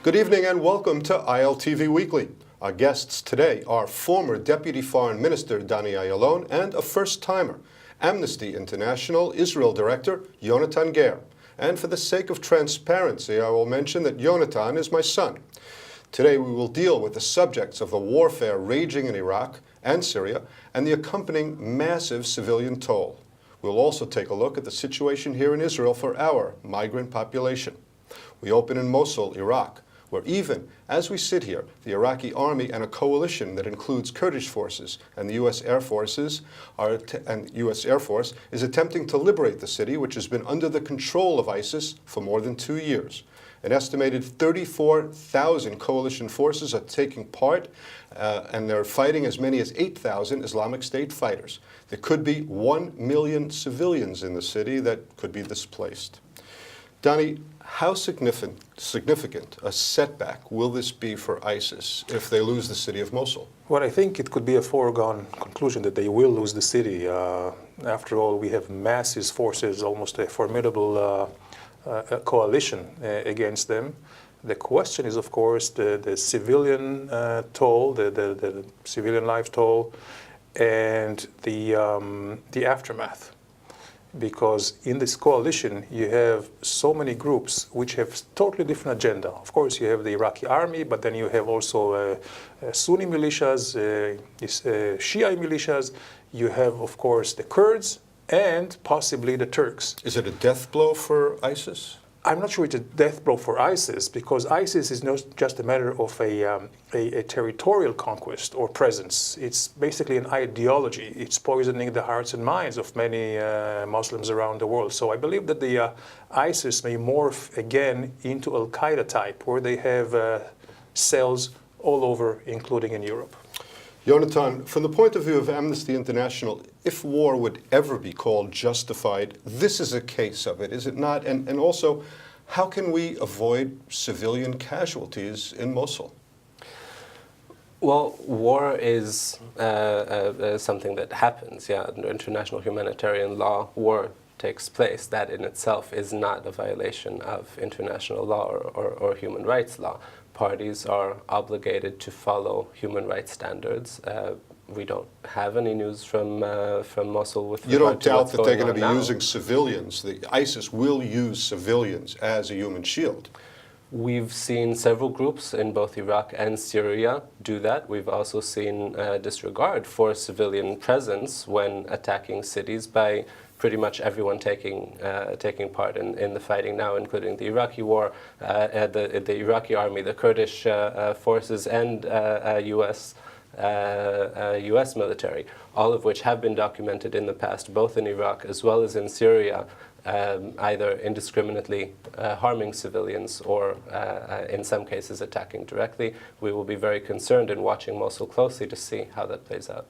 Good evening and welcome to ILTV Weekly. Our guests today are former Deputy Foreign Minister Dani Ayalon and a first-timer, Amnesty International Israel Director Yonatan Ger. And for the sake of transparency, I will mention that Yonatan is my son. Today we will deal with the subjects of the warfare raging in Iraq and Syria and the accompanying massive civilian toll. We'll also take a look at the situation here in Israel for our migrant population. We open in Mosul, Iraq, where even as we sit here, the Iraqi army and a coalition that includes Kurdish forces and the U.S. Air Force is attempting to liberate the city, which has been under the control of ISIS for more than 2 years. An estimated 34,000 coalition forces are taking part, and they're fighting as many as 8,000 Islamic State fighters. There could be 1 million civilians in the city that could be displaced. Dani, how significant a setback will this be for ISIS if they lose the city of Mosul? Well, I think it could be a foregone conclusion that they will lose the city. After all, we have massive forces, almost a formidable coalition against them. The question is, of course, the civilian toll, the civilian life toll, and the aftermath. Because in this coalition, you have so many groups which have totally different agenda. Of course, you have the Iraqi army, but then you have also Sunni militias, Shia militias. You have, of course, the Kurds and possibly the Turks. Is it a death blow for ISIS? I'm not sure it's a death blow for ISIS, because ISIS is not just a matter of a territorial conquest or presence. It's basically an ideology. It's poisoning the hearts and minds of many Muslims around the world. So I believe that the ISIS may morph again into Al-Qaeda type, where they have cells all over, including in Europe. Yonatan, from the point of view of Amnesty International, if war would ever be called justified, this is a case of it, is it not? And also, how can we avoid civilian casualties in Mosul? Well, war is something that happens. Yeah, under international humanitarian law, war takes place. That in itself is not a violation of international law or human rights law. Parties are obligated to follow human rights standards. We don't have any news from Mosul with regard to what's going on now. You don't doubt that they're going to be using civilians. The ISIS will use civilians as a human shield. We've seen several groups in both Iraq and Syria do that. We've also seen disregard for civilian presence when attacking cities by pretty much everyone taking part in the fighting now, including the Iraqi war, the Iraqi army, the Kurdish forces, and U.S. military, all of which have been documented in the past, both in Iraq as well as in Syria, either indiscriminately harming civilians or, in some cases, attacking directly. We will be very concerned in watching Mosul closely to see how that plays out.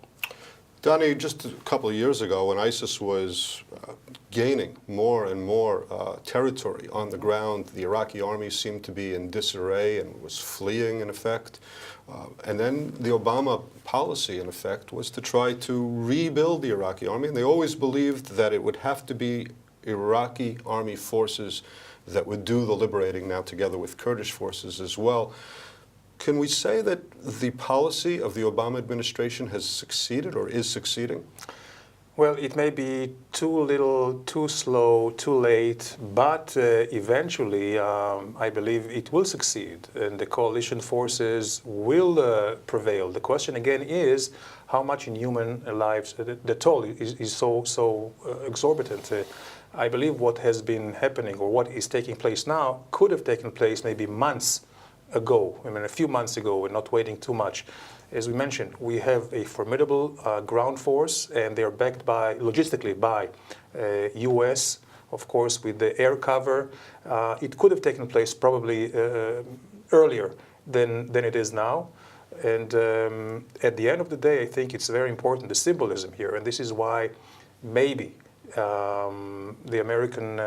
Dani, just a couple of years ago, when ISIS was gaining more and more territory on the ground, the Iraqi army seemed to be in disarray and was fleeing, in effect. And then the Obama policy, in effect, was to try to rebuild the Iraqi army. And they always believed that it would have to be Iraqi army forces that would do the liberating, now together with Kurdish forces as well. Can we say that the policy of the Obama administration has succeeded or is succeeding? Well, it may be too little, too slow, too late, but eventually I believe it will succeed and the coalition forces will prevail. The question again is how much in human lives the toll is so exorbitant. I believe what has been happening or what is taking place now could have taken place maybe months ago, a few months ago, and not waiting too much. As we mentioned, we have a formidable ground force, and they are backed by, logistically, by U.S., of course, with the air cover. It could have taken place probably earlier than it is now. And at the end of the day, I think it's very important, the symbolism here, and this is why maybe the American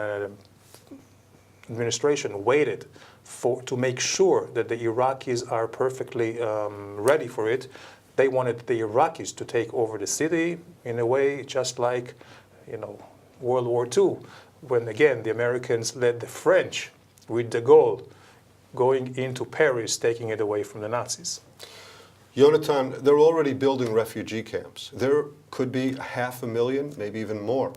administration waited to make sure that the Iraqis are perfectly ready for it. They wanted the Iraqis to take over the city in a way just like, World War II, when again the Americans led the French with de Gaulle going into Paris, taking it away from the Nazis. Yonatan, they're already building refugee camps. There could be 500,000, maybe even more,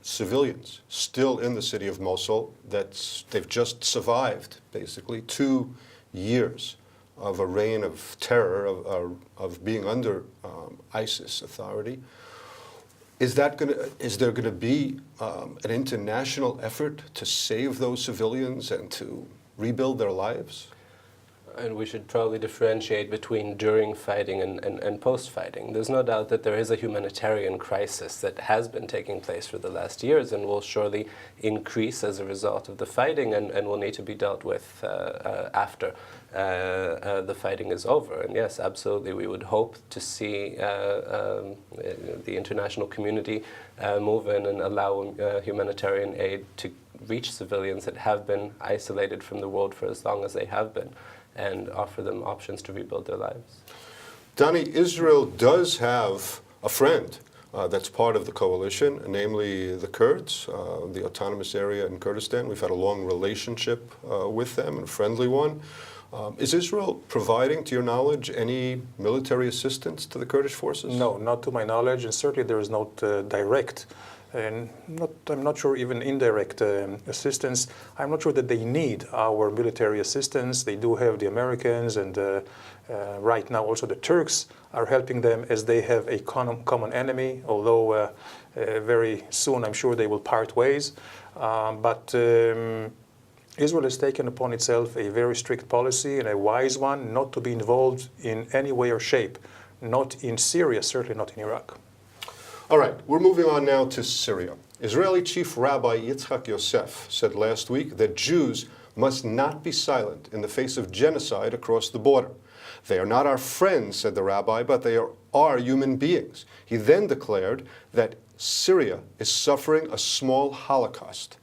civilians still in the city of Mosul. They've just survived, basically, 2 years of a reign of terror, of being under ISIS authority. Is there going to be an international effort to save those civilians and to rebuild their lives? And we should probably differentiate between during fighting and post-fighting. There's no doubt that there is a humanitarian crisis that has been taking place for the last years and will surely increase as a result of the fighting and will need to be dealt with after the fighting is over. And yes, absolutely, we would hope to see the international community move in and allow humanitarian aid to reach civilians that have been isolated from the world for as long as they have been, and offer them options to rebuild their lives. Danny, Israel does have a friend that's part of the coalition, namely the Kurds, the autonomous area in Kurdistan. We've had a long relationship with them, and a friendly one. Is Israel providing, to your knowledge, any military assistance to the Kurdish forces? No, not to my knowledge, and certainly there is not direct and I'm not sure even indirect assistance. I'm not sure that they need our military assistance. They do have the Americans, and right now also the Turks are helping them, as they have a common enemy, although very soon I'm sure they will part ways. But Israel has taken upon itself a very strict policy, and a wise one, not to be involved in any way or shape, not in Syria, certainly not in Iraq. All right, we're moving on now to Syria. Israeli Chief Rabbi Yitzhak Yosef said last week that Jews must not be silent in the face of genocide across the border. They are not our friends, said the rabbi, but they are human beings. He then declared that Syria is suffering a small Holocaust.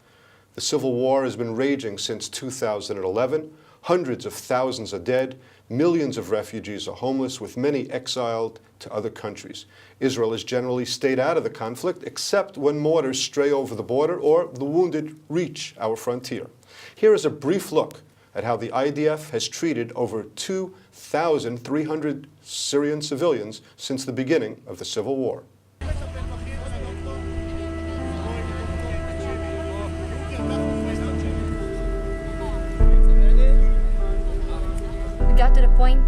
The civil war has been raging since 2011. Hundreds of thousands are dead. Millions of refugees are homeless, with many exiled to other countries. Israel has generally stayed out of the conflict, except when mortars stray over the border or the wounded reach our frontier. Here is a brief look at how the IDF has treated over 2,300 Syrian civilians since the beginning of the civil war. We got to the point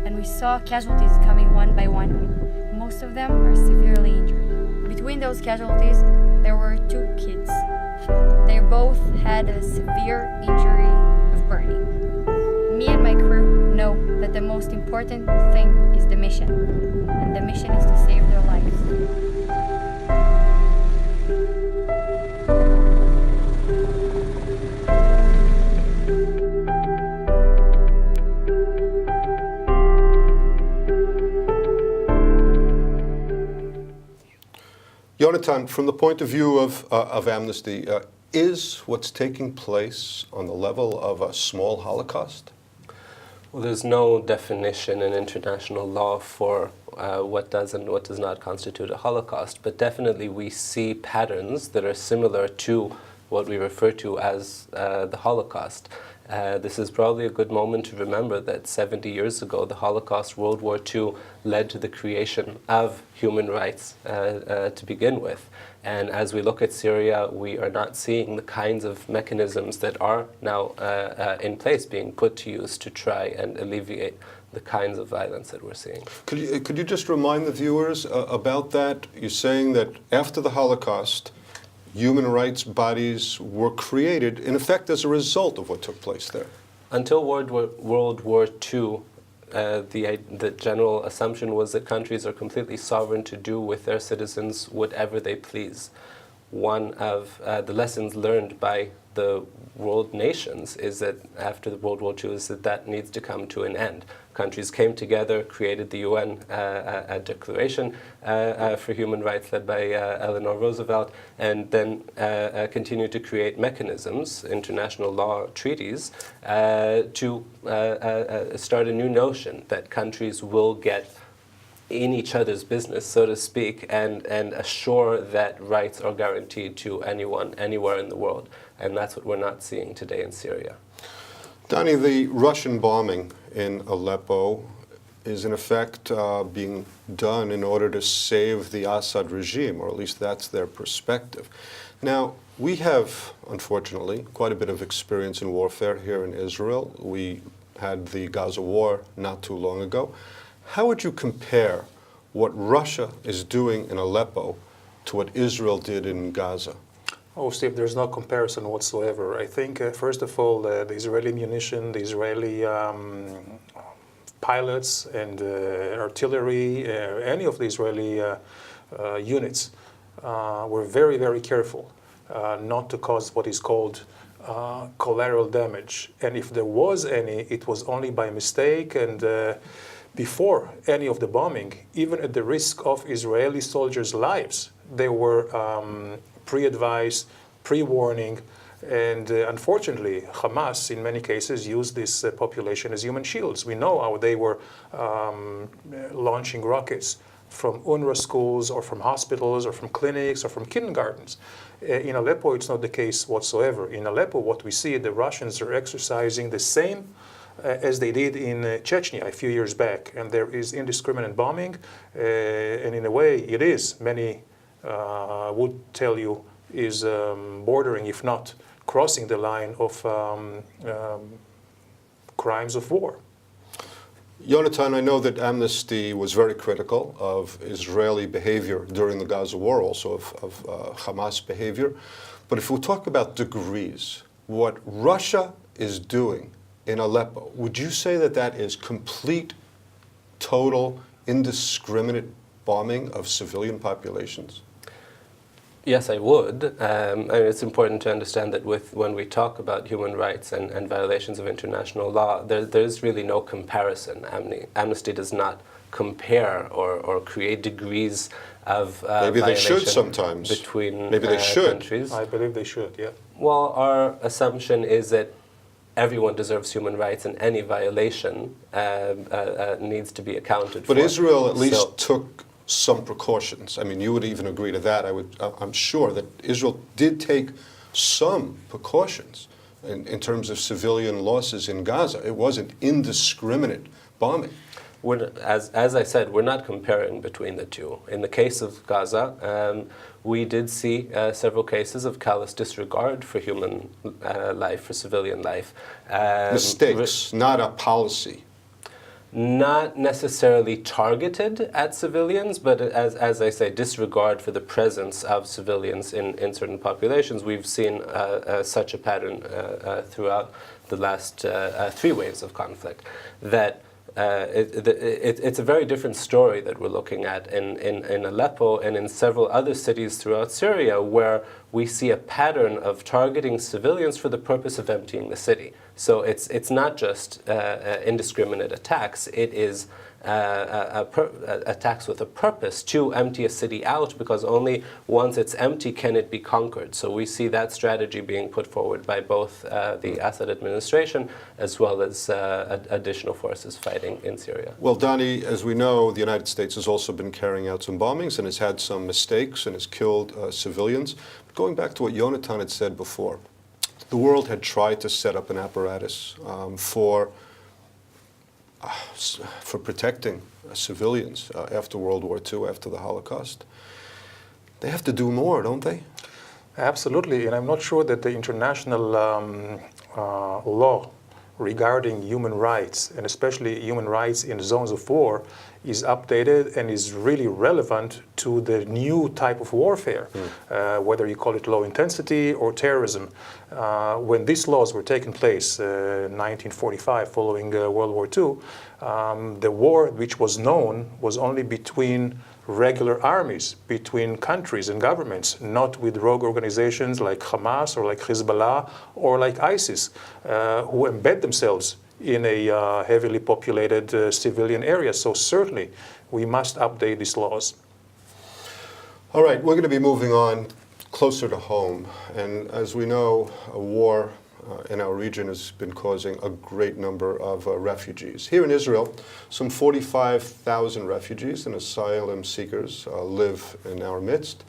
and we saw casualties coming one by one. Most of them are severely injured. Between those casualties, there were 2 kids. They both had a severe injury of burning. Me and my crew know that the most important thing is the mission, and the mission is to save their lives. Yonatan, from the point of view of Amnesty, is what's taking place on the level of a small Holocaust? Well, there's no definition in international law for what does and what does not constitute a Holocaust, but definitely we see patterns that are similar to what we refer to as the Holocaust. This is probably a good moment to remember that 70 years ago, the Holocaust, World War II, led to the creation of human rights to begin with. And as we look at Syria, we are not seeing the kinds of mechanisms that are now in place being put to use to try and alleviate the kinds of violence that we're seeing. Could you just remind the viewers about that? You're saying that after the Holocaust, human rights bodies were created, in effect, as a result of what took place there. Until World War II, the general assumption was that countries are completely sovereign to do with their citizens whatever they please. One of the lessons learned by the world nations is that after the World War II is that needs to come to an end. Countries came together, created the UN Declaration for Human Rights led by Eleanor Roosevelt, and then continued to create mechanisms, international law treaties, to start a new notion that countries will get in each other's business, so to speak, and assure that rights are guaranteed to anyone, anywhere in the world. And that's what we're not seeing today in Syria. Donnie, the Russian bombing in Aleppo is in effect being done in order to save the Assad regime, or at least that's their perspective. Now, we have, unfortunately, quite a bit of experience in warfare here in Israel. We had the Gaza war not too long ago. How would you compare what Russia is doing in Aleppo to what Israel did in Gaza? Oh, Steve, there's no comparison whatsoever. I think, first of all, the Israeli munition, the Israeli pilots and artillery, any of the Israeli units were very, very careful not to cause what is called collateral damage. And if there was any, it was only by mistake and before any of the bombing, even at the risk of Israeli soldiers' lives, they were pre-advised, pre-warning, and unfortunately, Hamas, in many cases, used this population as human shields. We know how they were launching rockets from UNRWA schools or from hospitals or from clinics or from kindergartens. In Aleppo, it's not the case whatsoever. In Aleppo, what we see, the Russians are exercising the same as they did in Chechnya a few years back. And there is indiscriminate bombing, and in a way, it is, many would tell you, is bordering, if not crossing the line of crimes of war. Yonatan, I know that Amnesty was very critical of Israeli behavior during the Gaza war, also of Hamas behavior. But if we talk about degrees, what Russia is doing in Aleppo, would you say that that is complete, total, indiscriminate bombing of civilian populations? Yes, I would. And it's important to understand that when we talk about human rights and violations of international law, there's really no comparison. Amnesty does not compare or create degrees of maybe they should sometimes between maybe they should. countries. I believe they should, yeah. Well, our assumption is that everyone deserves human rights, and any violation needs to be accounted for. But Israel at least took some precautions. I mean, you would even agree to that. I'm sure that Israel did take some precautions in terms of civilian losses in Gaza. It wasn't indiscriminate bombing. As I said, we're not comparing between the two. In the case of Gaza, we did see several cases of callous disregard for human life, for civilian life. Mistakes, not a policy. Not necessarily targeted at civilians, but as I say, disregard for the presence of civilians in certain populations. We've seen such a pattern throughout the last 3 waves of conflict. That it's a very different story that we're looking at in Aleppo and in several other cities throughout Syria, where we see a pattern of targeting civilians for the purpose of emptying the city. So it's not just indiscriminate attacks, it is attacks with a purpose to empty a city out, because only once it's empty can it be conquered. So we see that strategy being put forward by both the Assad administration as well as additional forces fighting in Syria. Well, Donnie, as we know, the United States has also been carrying out some bombings and has had some mistakes and has killed civilians. But going back to what Yonatan had said before, the world had tried to set up an apparatus for protecting civilians after World War II, after the Holocaust. They have to do more, don't they? Absolutely, and I'm not sure that the international law regarding human rights, and especially human rights in zones of war, is updated and is really relevant to the new type of warfare, whether you call it low intensity or terrorism. When these laws were taking place in 1945, following World War II, the war which was known was only between regular armies, between countries and governments, not with rogue organizations like Hamas or like Hezbollah or like ISIS, who embed themselves in a heavily populated civilian area. So certainly we must update these laws. All right, we're going to be moving on closer to home. And as we know, a war in our region has been causing a great number of refugees. Here in Israel, some 45,000 refugees and asylum seekers live in our midst.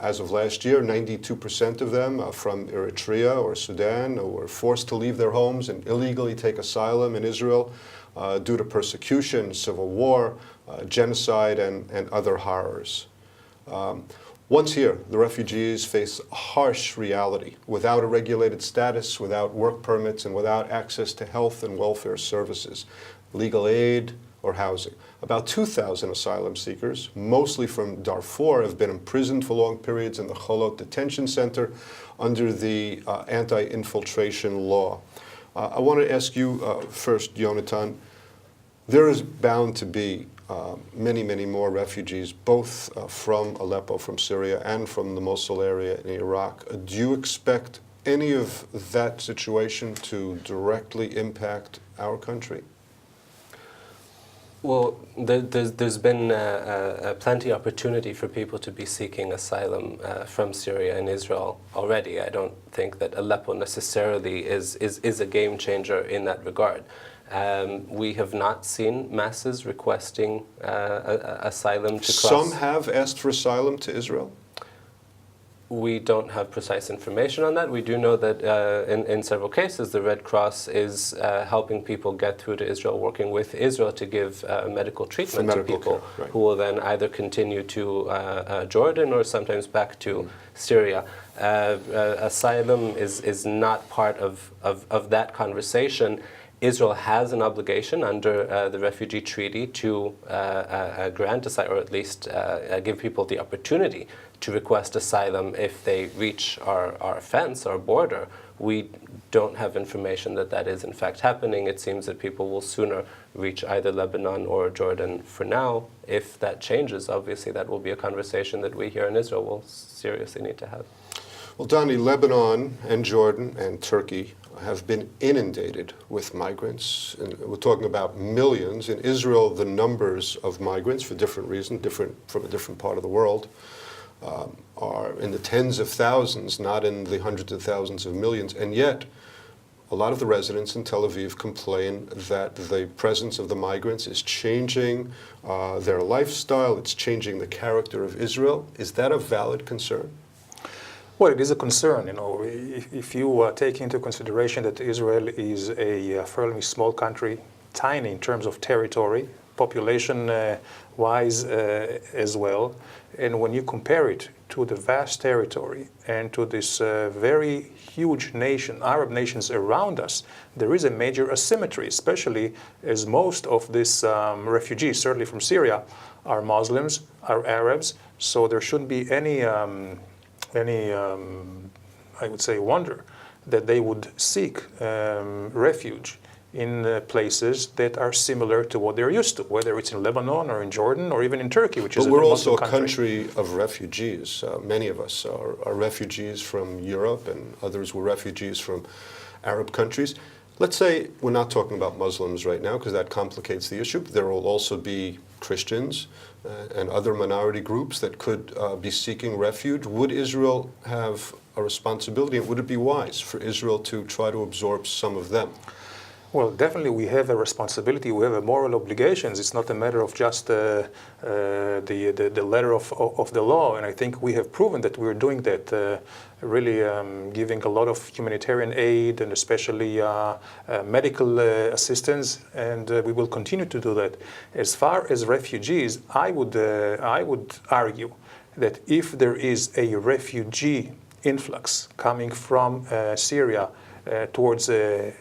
As of last year, 92% of them from Eritrea or Sudan were forced to leave their homes and illegally take asylum in Israel due to persecution, civil war, genocide, and other horrors. Once here, the refugees face a harsh reality without a regulated status, without work permits, and without access to health and welfare services, legal aid, or housing. About 2,000 asylum seekers, mostly from Darfur, have been imprisoned for long periods in the Cholot detention center under the anti-infiltration law. I want to ask you first, Yonatan, there is bound to be many, many more refugees, both from Aleppo, from Syria, and from the Mosul area in Iraq. Do you expect any of that situation to directly impact our country? Well, there's been plenty of opportunity for people to be seeking asylum from Syria and Israel already. I don't think that Aleppo necessarily is a game changer in that regard. We have not seen masses requesting asylum to cross. Some have asked for asylum to Israel? We don't have precise information on that. We do know that in several cases the Red Cross is helping people get through to Israel, working with Israel to give medical treatment to people care, right, who will then either continue to Jordan or sometimes back to Syria. Asylum is not part of that conversation. Israel has an obligation under the refugee treaty to grant asylum, or at least give people the opportunity to request asylum if they reach our fence, our border. We don't have information that that is in fact happening. It seems that people will sooner reach either Lebanon or Jordan for now. If that changes, obviously that will be a conversation that we here in Israel will seriously need to have. Well, Donnie, Lebanon and Jordan and Turkey have been inundated with migrants. And we're talking about millions. In Israel, the numbers of migrants, for different reasons, from a different part of the world, are in the tens of thousands, not in the hundreds of thousands of millions. And yet, a lot of the residents in Tel Aviv complain that the presence of the migrants is changing their lifestyle, it's changing the character of Israel. Is that a valid concern? Well, it is a concern, you know, if you take into consideration that Israel is a fairly small country, tiny in terms of territory, population-wise as well, and when you compare it to the vast territory and to this very huge nation, Arab nations around us, there is a major asymmetry, especially as most of these refugees, certainly from Syria, are Muslims, are Arabs, so there shouldn't be any I would say, wonder that they would seek refuge in places that are similar to what they're used to, whether it's in Lebanon or in Jordan or even in Turkey, which is a But we're also Muslim a country of refugees. Many of us are refugees from Europe, and others were refugees from Arab countries. Let's say we're not talking about Muslims right now, because that complicates the issue. There will also be Christians and other minority groups that could be seeking refuge. Would Israel have a responsibility, and would it be wise for Israel to try to absorb some of them? Well, definitely we have a responsibility, we have a moral obligations. It's not a matter of just the letter of the law, and I think we have proven that we're doing that, really giving a lot of humanitarian aid and especially medical assistance, and we will continue to do that. As far as refugees, I would argue that if there is a refugee influx coming from Syria towards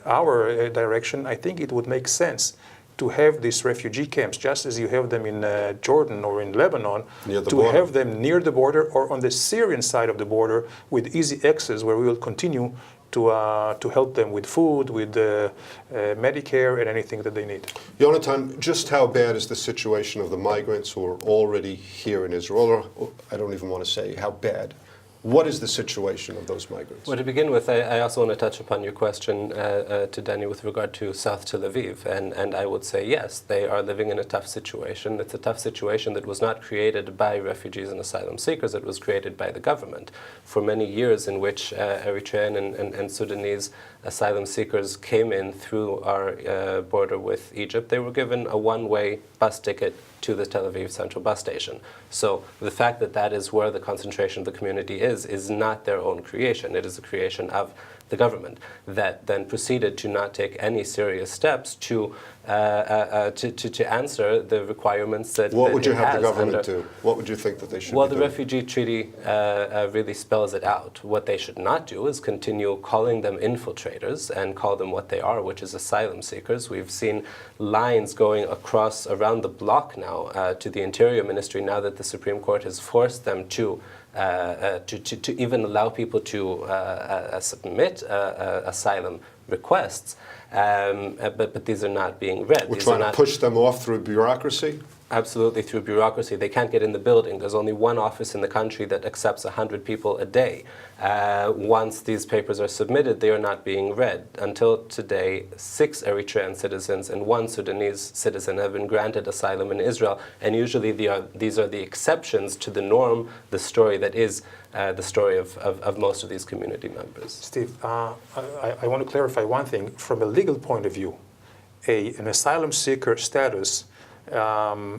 our direction, I think it would make sense to have these refugee camps, just as you have them in Jordan or in Lebanon, to have them near the border or on the Syrian side of the border with easy access, where we will continue to help them with food, with Medicare, and anything that they need. Yonatan, just how bad is the situation of the migrants who are already here in Israel? Or I don't even want to say how bad. What is the situation of those migrants? Well, to begin with, I also want to touch upon your question to Danny with regard to South Tel Aviv. And I would say, yes, they are living in a tough situation. It's a tough situation that was not created by refugees and asylum seekers. It was created by the government. For many years in which Eritrean and Sudanese asylum seekers came in through our border with Egypt, they were given a one-way bus ticket to the Tel Aviv central bus station. So the fact that that is where the concentration of the community is not their own creation. It is a creation of the government that then proceeded to not take any serious steps to answer the requirements that What would you it have the has government under, do? What would you think that they should Well, be the doing? refugee treaty really spells it out. What they should not do is continue calling them infiltrators and call them what they are, which is asylum seekers. We've seen lines going around the block now to the Interior Ministry now that the Supreme Court has forced them to even allow people to submit asylum requests, but these are not being read. We're trying to push them off through bureaucracy? Absolutely, through bureaucracy. They can't get in the building. There's only one office in the country that accepts 100 people a day. Once these papers are submitted, they are not being read. Until today, 6 Eritrean citizens and 1 Sudanese citizen have been granted asylum in Israel, and usually these are the exceptions to the norm, the story that is the story of most of these community members. Steve, I want to clarify one thing. From a legal point of view, an asylum seeker status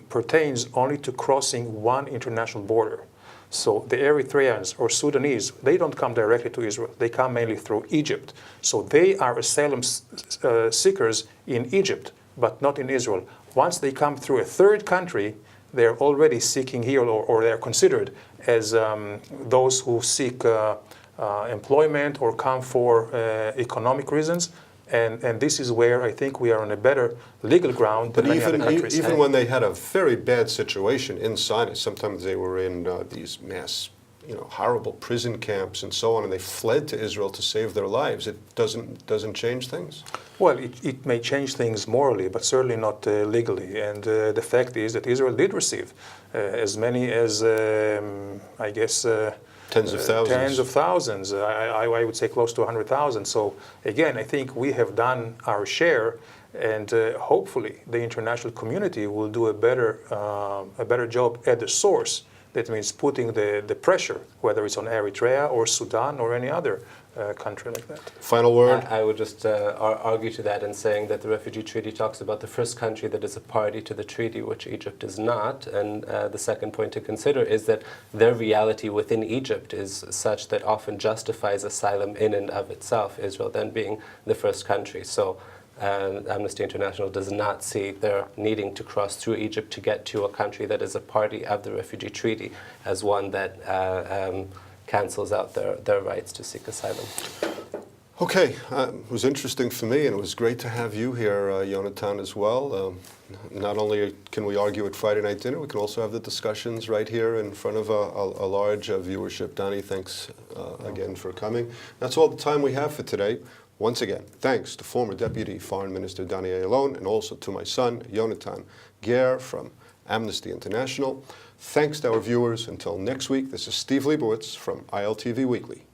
pertains only to crossing one international border. So the Eritreans or Sudanese, they don't come directly to Israel. They come mainly through Egypt. So they are asylum seekers in Egypt, but not in Israel. Once they come through a third country, they're already seeking here, or they're considered as those who seek employment or come for economic reasons. And this is where I think we are on a better legal ground than many other countries. Even when they had a very bad situation inside it, sometimes they were in these mass, horrible prison camps and so on, and they fled to Israel to save their lives. It doesn't change things? Well, it may change things morally, but certainly not legally. And the fact is that Israel did receive as many as, I guess, Tens of thousands. Tens of thousands. I would say close to 100,000. So again, I think we have done our share, and hopefully the international community will do a better job at the source. That means putting the pressure, whether it's on Eritrea or Sudan or any other country like that. Final word? I would just argue to that in saying that the refugee treaty talks about the first country that is a party to the treaty, which Egypt is not. And the second point to consider is that their reality within Egypt is such that often justifies asylum in and of itself, Israel then being the first country. So Amnesty International does not see their needing to cross through Egypt to get to a country that is a party of the refugee treaty as one that cancels out their rights to seek asylum. Okay, it was interesting for me, and it was great to have you here, Yonatan, as well. Not only can we argue at Friday night dinner, we can also have the discussions right here in front of a large viewership. Danny, thanks again for coming. That's all the time we have for today. Once again, thanks to former Deputy Foreign Minister Danny Ayalon, and also to my son, Yonatan Ger from Amnesty International. Thanks to our viewers. Until next week, this is Steve Leibowitz from ILTV Weekly.